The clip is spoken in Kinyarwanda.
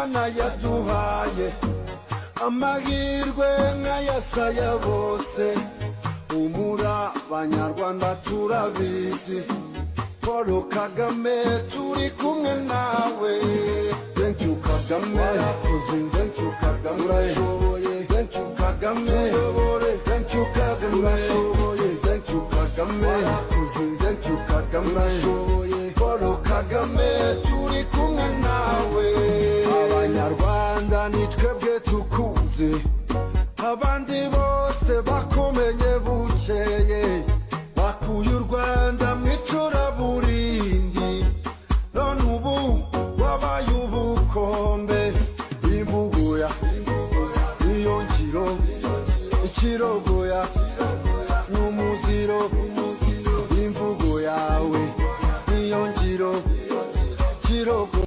imana yaduhaye amahirwe nk'ayasaya bose umura abanyarwanda turabizi Paul Kagame turi kumwe nawe thank you Kagame warakoze thank you Kagame urashoboye thank you Kagame uyobore thank you Kagame urashoboye thank you Kagame warakoze thank you Kagame urashoboye Paul Kagame turi